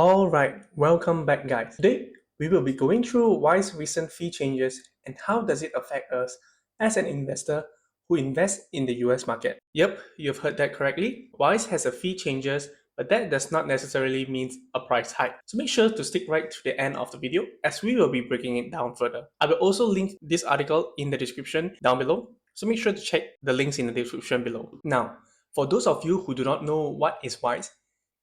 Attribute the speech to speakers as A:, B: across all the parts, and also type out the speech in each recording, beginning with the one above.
A: Alright, welcome back guys. Today, we will be going through Wise recent fee changes and how does it affect us as an investor who invests in the US market. Yep, you've heard that correctly. Wise has a fee changes, but that does not necessarily mean a price hike. So make sure to stick right to the end of the video as we will be breaking it down further. I will also link this article in the description down below, so make sure to check the links in the description below. Now, for those of you who do not know what is Wise,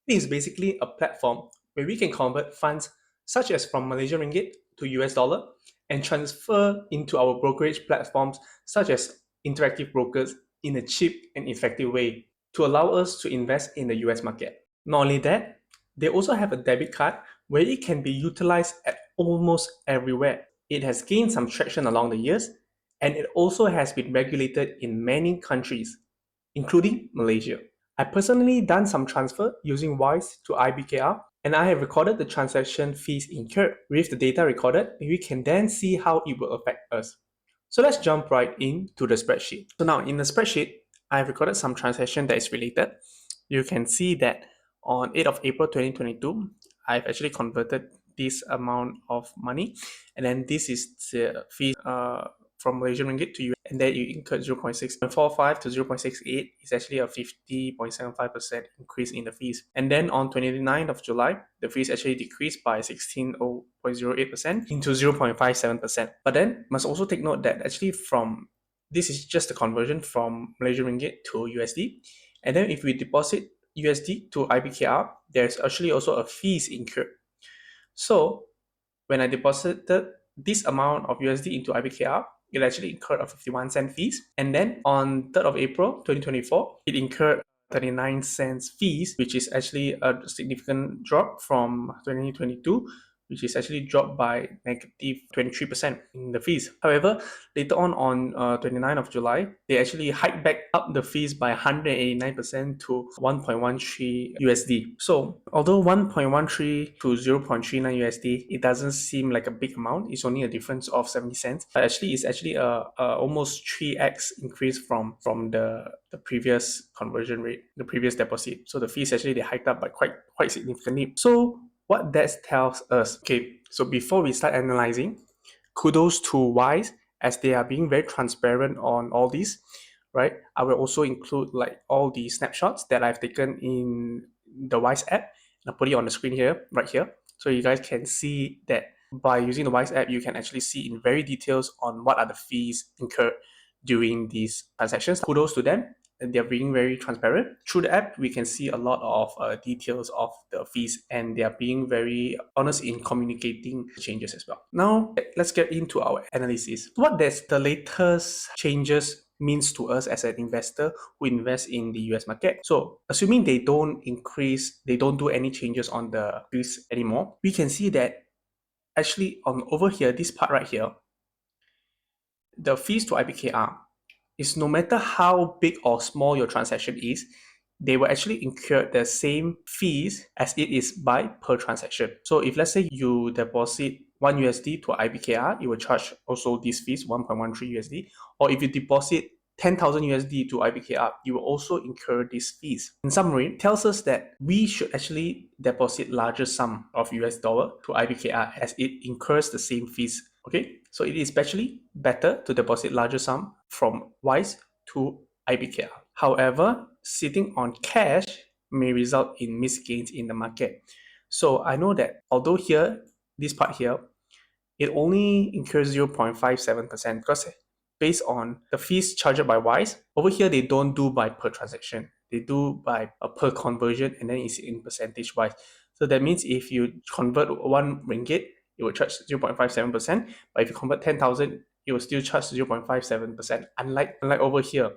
A: it is basically a platform where we can convert funds such as from Malaysian ringgit to US dollar and transfer into our brokerage platforms such as Interactive Brokers in a cheap and effective way to allow us to invest in the US market. Not only that, they also have a debit card where it can be utilized at almost everywhere. It has gained some traction along the years and it also has been regulated in many countries, including Malaysia. I personally done some transfer using Wise to IBKR and I have recorded the transaction fees incurred. With the data recorded, we can then see how it will affect us. So let's jump right into the spreadsheet. So now in the spreadsheet, I've recorded some transaction that is related. You can see that on 8th of April 2022, I've actually converted this amount of money and then this is the fee from Malaysian ringgit to US, and then you incurred 0.645 to 0.68 is actually a 50.75% increase in the fees. And then on 29th of July, the fees actually decreased by 16.08% into 0.57%. But then must also take note that actually this is just the conversion from Malaysian ringgit to USD. And then if we deposit USD to IBKR, there's actually also a fees incurred. So when I deposited this amount of USD into IBKR, it actually incurred a 51 cent fees. And then on 3rd of April 2024, it incurred 39 cents fees, which is actually a significant drop from 2022, which is actually dropped by negative 23% in the fees. However, later on 29th of July, they actually hiked back up the fees by 189% to 1.13 USD. So although 1.13 to 0.39 USD, it doesn't seem like a big amount. It's only a difference of 70 cents. But actually, it's actually a almost 3x increase from the previous conversion rate, the previous deposit. So the fees actually they hiked up by quite significantly. So what that tells us, okay, so before we start analyzing, kudos to Wise as they are being very transparent on all these, right? I will also include like all the snapshots that I've taken in the Wise app. I'll put it on the screen here, right here. So you guys can see that by using the Wise app, you can actually see in very details on what are the fees incurred during these transactions. Kudos to them. They're being very transparent. Through the app, we can see a lot of details of the fees and they are being very honest in communicating changes as well. Now, let's get into our analysis. What does the latest changes means to us as an investor who invests in the US market? So assuming they don't do any changes on the fees anymore, we can see that actually on over here, this part right here, the fees to IBKR is no matter how big or small your transaction is, they will actually incur the same fees as it is by per transaction. So if let's say you deposit 1 USD to IBKR, you will charge also these fees 1.13 USD. Or if you deposit 10,000 USD to IBKR, you will also incur these fees. In summary, it tells us that we should actually deposit larger sum of US dollar to IBKR as it incurs the same fees. Okay, so it is especially better to deposit larger sum from Wise to IBKR. However, sitting on cash may result in missed gains in the market. So I know that although here, this part here, it only incurs 0.57% because based on the fees charged by Wise, over here they don't do by per transaction. They do by a per conversion and then it's in percentage wise. So that means if you convert 1 ringgit, it will charge 0.57%. But if you convert 10,000, it will still charge 0.57%. Unlike over here,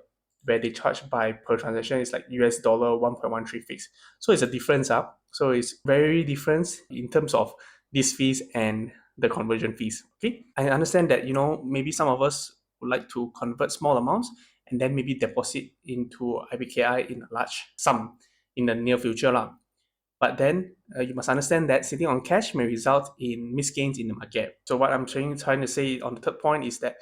A: where they charge by per transaction, it's like US dollar 1.13 fixed. So it's a difference up. So it's very different in terms of these fees and the conversion fees. Okay, I understand that maybe some of us would like to convert small amounts and then maybe deposit into IBKI in a large sum in the near future lah. But then you must understand that sitting on cash may result in missed gains in the market. So what I'm trying to say on the third point is that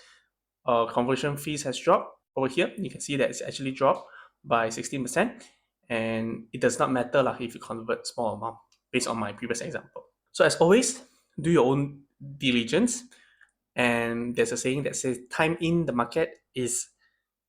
A: conversion fees has dropped. Over here, you can see that it's actually dropped by 16%, and it does not matter if you convert small amount. based on my previous example. So as always, do your own diligence. And there's a saying that says time in the market is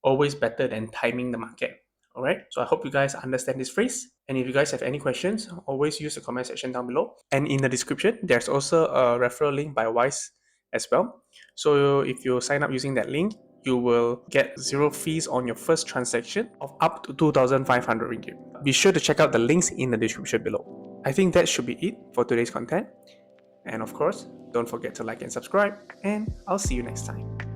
A: always better than timing the market. All right. So I hope you guys understand this phrase. And if you guys have any questions, always use the comment section down below. And in the description, there's also a referral link by Wise as well. So if you sign up using that link, you will get zero fees on your first transaction of up to 2,500 ringgit. Be sure to check out the links in the description below. I think that should be it for today's content. And of course, don't forget to like and subscribe, and I'll see you next time.